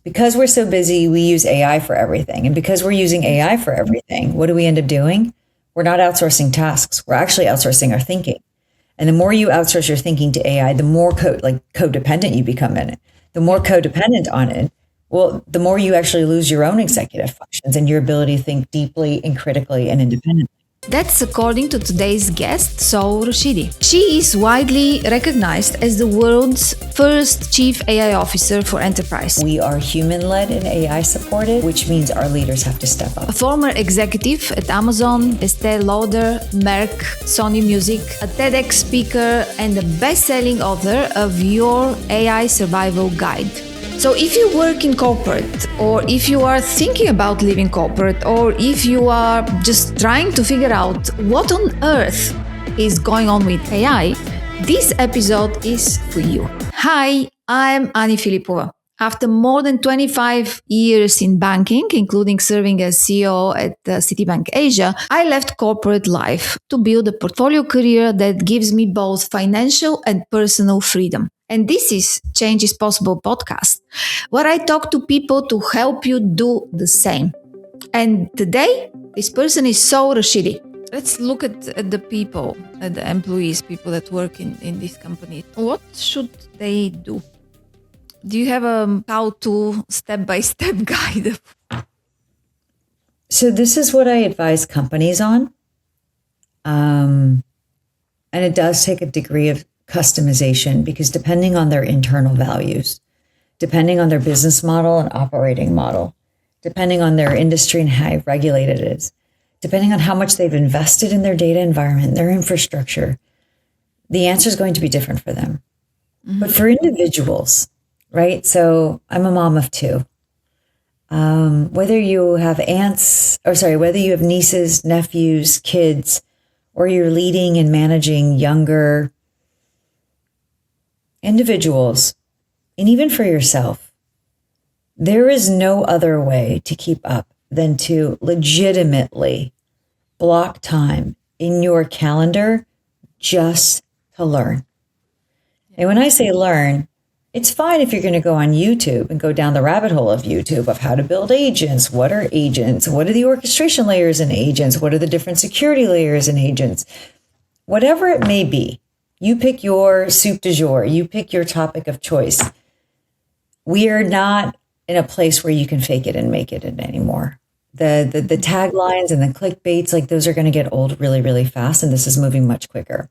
Because we're so busy, we use AI for everything. And because we're using AI for everything, what do we end up doing? We're not outsourcing tasks. We're actually outsourcing our thinking. And the more you outsource your thinking to AI, the more codependent you become in it. The more codependent on it, well, the more you actually lose your own executive functions and your ability to think deeply and critically and independently. That's according to today's guest, Sol Rashidi. She is widely recognized as the world's first chief AI officer for enterprise. We are human-led and AI supported, which means our leaders have to step up. A former executive at Amazon, Estee Lauder, Merck, Sony Music, a TEDx speaker, and the best-selling author of Your AI Survival Guide. So if you work in corporate, or if you are thinking about leaving corporate, or if you are just trying to figure out what on earth is going on with AI, this episode is for you. Hi, I'm Ani Filipova. After more than 25 years in banking, including serving as CEO at Citibank Asia, I left corporate life to build a portfolio career that gives me both financial and personal freedom. And this is Change is Possible podcast, where I talk to people to help you do the same. And today, this person is Sol Rashidi. Let's look at the people, at the employees, people that work in this company. What should they do? Do you have a how-to step-by-step guide? So this is what I advise companies on. And it does take a degree of customization because depending on their internal values, depending on their business model and operating model, depending on their industry and how regulated it is, depending on how much they've invested in their data environment, their infrastructure, the answer is going to be different for them. Mm-hmm. But for individuals, right? So I'm a mom of two. Whether you have whether you have nieces, nephews, kids, or you're leading and managing younger individuals, and even for yourself, there is no other way to keep up than to legitimately block time in your calendar just to learn. And when I say learn, it's fine if you're going to go on YouTube and go down the rabbit hole of YouTube of how to build agents. What are agents? What are the orchestration layers in agents? What are the different security layers in agents? Whatever it may be, you pick your soup du jour. You pick your topic of choice. We are not in a place where you can fake it and make it anymore. The taglines and the clickbaits, like those are going to get old really, really fast. And this is moving much quicker.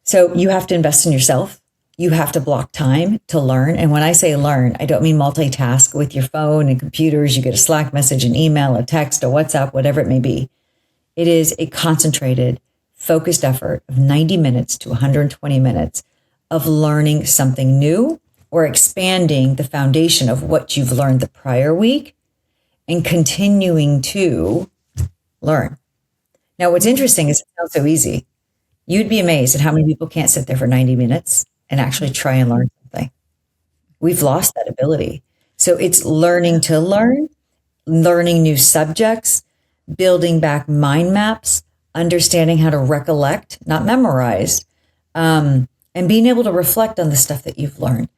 So you have to invest in yourself. You have to block time to learn. And when I say learn, I don't mean multitask with your phone and computers. You get a Slack message, an email, a text, a WhatsApp, whatever it may be. It is a concentrated, focused effort of 90 minutes to 120 minutes of learning something new or expanding the foundation of what you've learned the prior week and continuing to learn. Now, what's interesting is it sounds so easy. You'd be amazed at how many people can't sit there for 90 minutes and actually try and learn something. We've lost that ability. So it's learning to learn, learning new subjects, building back mind maps, understanding how to recollect, not memorize, and being able to reflect on the stuff that you've learned.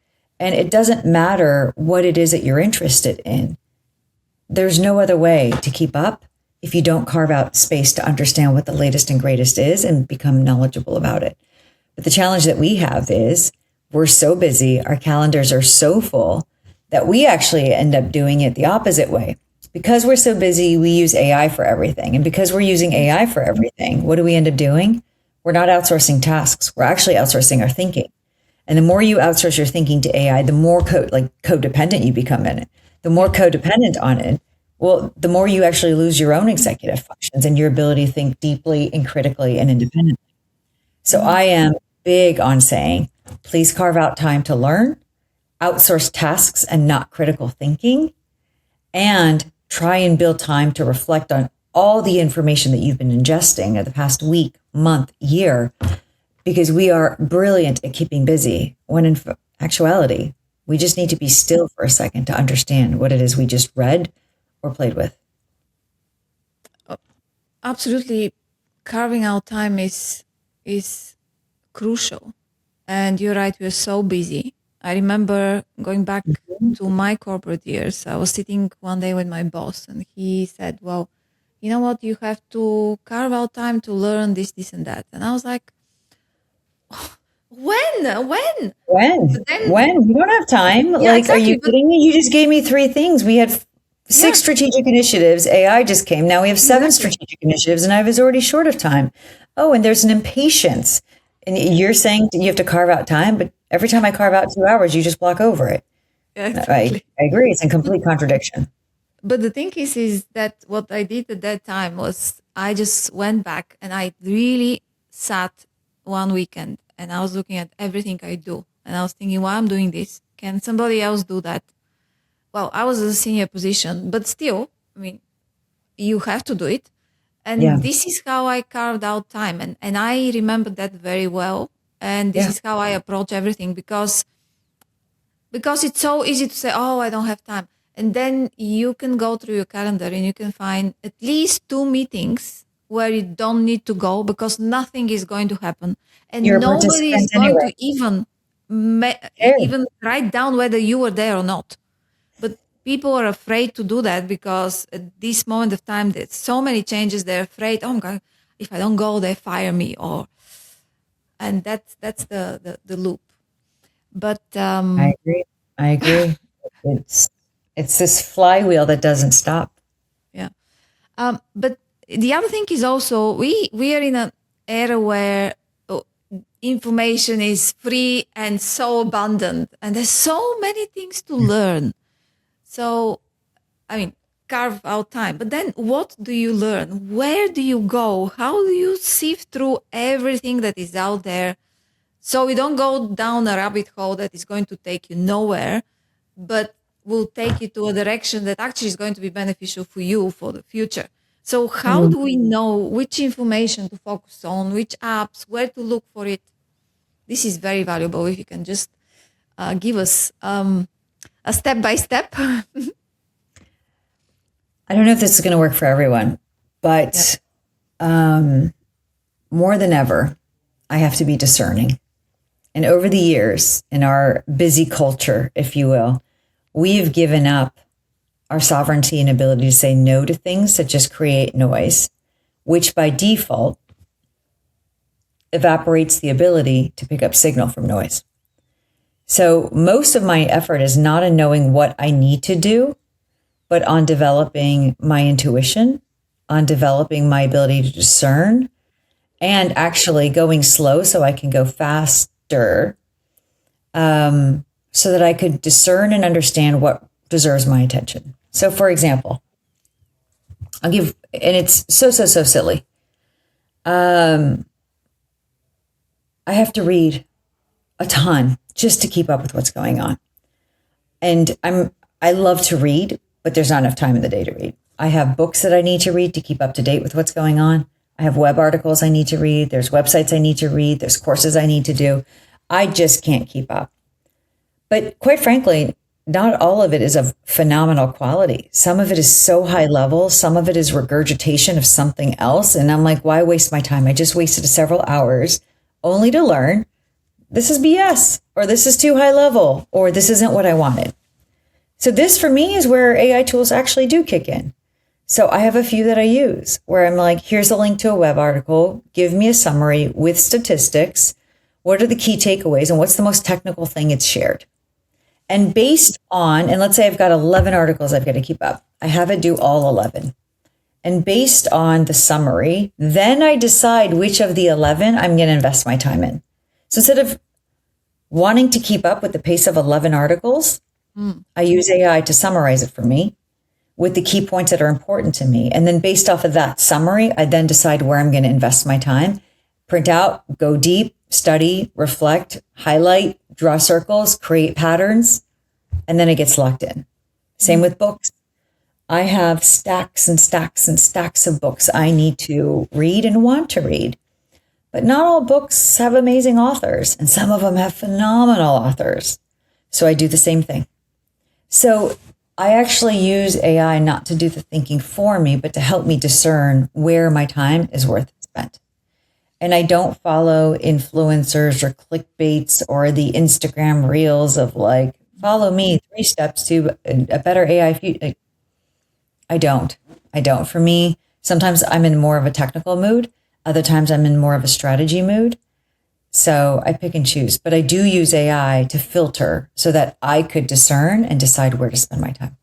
And it doesn't matter what it is that you're interested in. There's no other way to keep up if you don't carve out space to understand what the latest and greatest is and become knowledgeable about it. But the challenge that we have is we're so busy, our calendars are so full that we actually end up doing it the opposite way. Because we're so busy, we use AI for everything. And because we're using AI for everything, what do we end up doing? We're not outsourcing tasks. We're actually outsourcing our thinking. And the more you outsource your thinking to AI, the more codependent you become in it. The more codependent on it, well, the more you actually lose your own executive functions and your ability to think deeply and critically and independently. So I am big on saying, please carve out time to learn, outsource tasks and not critical thinking, and try and build time to reflect on all the information that you've been ingesting over the past week, month, year, because we are brilliant at keeping busy when in actuality, we just need to be still for a second to understand what it is we just read or played with. Absolutely. Carving out time is crucial. And you're right, we're so busy. I remember going back to my corporate years. I was sitting one day with my boss, and he said, well, you know what, you have to carve out time to learn this, this, and that. And I was like, when? When? But then, When? You don't have time. yeah, Like, are you exactly. But kidding me? You just gave me 3 things. We had yeah, 6 strategic initiatives. AI just came. Now we have 7 exactly. strategic initiatives, and I was already short of time. Oh, and there's an impatience. And you're saying you have to carve out time, but every time I carve out 2 hours, you just block over it. Yeah, I, exactly. I agree. It's in complete contradiction. But the thing is that what I did at that time was I just went back and I really sat one weekend and I was looking at everything I do. And I was thinking, why I'm doing this? Can somebody else do that? Well, I was in a senior position, but still, I mean, you have to do it. Yeah. And this is how I carved out time. And I remember that very well. And this Yeah. is how I approach everything because it's so easy to say, oh, I don't have time. And then you can go through your calendar and you can find at least 2 meetings where you don't need to go because nothing is going to happen. And You're a nobody is participant going anyway. to even Care. even write down whether you were there or not. But people are afraid to do that because at this moment of time, there's so many changes. They're afraid, oh my God, if I don't go, they fire me. And that's the loop. But I agree. I agree. It's it's this flywheel that doesn't stop. yeah. But the other thing is also we are in an era where information is free and so abundant, and there's so many things to learn. So, I mean, carve out time. But then, what do you learn? Where do you go? How do you sift through everything that is out there? So we don't go down a rabbit hole that is going to take you nowhere, but will take you to a direction that actually is going to be beneficial for you for the future. So how do we know which information to focus on, which apps, where to look for it? This is very valuable if you can just give us a step by step. I don't know if this is going to work for everyone, but more than ever, I have to be discerning. And over the years, in our busy culture, if you will, we've given up our sovereignty and ability to say no to things that just create noise, which by default evaporates the ability to pick up signal from noise. So most of my effort is not in knowing what I need to do, but on developing my intuition, on developing my ability to discern, and actually going slow so I can go faster, so that I could discern and understand what deserves my attention. So, for example, I'll give, and it's so silly. I have to read a ton just to keep up with what's going on. And I love to read, but there's not enough time in the day to read. I have books that I need to read to keep up to date with what's going on. I have web articles I need to read. There's websites I need to read. There's courses I need to do. I just can't keep up. But quite frankly, not all of it is of phenomenal quality. Some of it is so high level. Some of it is regurgitation of something else. And I'm like, why waste my time? I just wasted several hours only to learn this is BS, or this is too high level, or this isn't what I wanted. So this for me is where AI tools actually do kick in. So I have a few that I use where I'm like, here's a link to a web article. Give me a summary with statistics. What are the key takeaways and what's the most technical thing it's shared? And based on, and let's say I've got 11 articles I've got to keep up. I have it do all 11. And based on the summary, then I decide which of the 11 I'm going to invest my time in. So instead of wanting to keep up with the pace of 11 articles, I use AI to summarize it for me with the key points that are important to me. And then based off of that summary, I then decide where I'm going to invest my time, print out, go deep, study, reflect, highlight, draw circles, create patterns, and then it gets locked in. Same with books. I have stacks and stacks and stacks of books I need to read and want to read. But not all books have amazing authors, and some of them have phenomenal authors. So I do the same thing. So I actually use AI not to do the thinking for me, but to help me discern where my time is worth spent. And I don't follow influencers or clickbaits or the Instagram reels of like, follow me, 3 steps to a better AI future. I don't. I don't. For me, sometimes I'm in more of a technical mood. Other times I'm in more of a strategy mood. So I pick and choose, but I do use AI to filter so that I could discern and decide where to spend my time.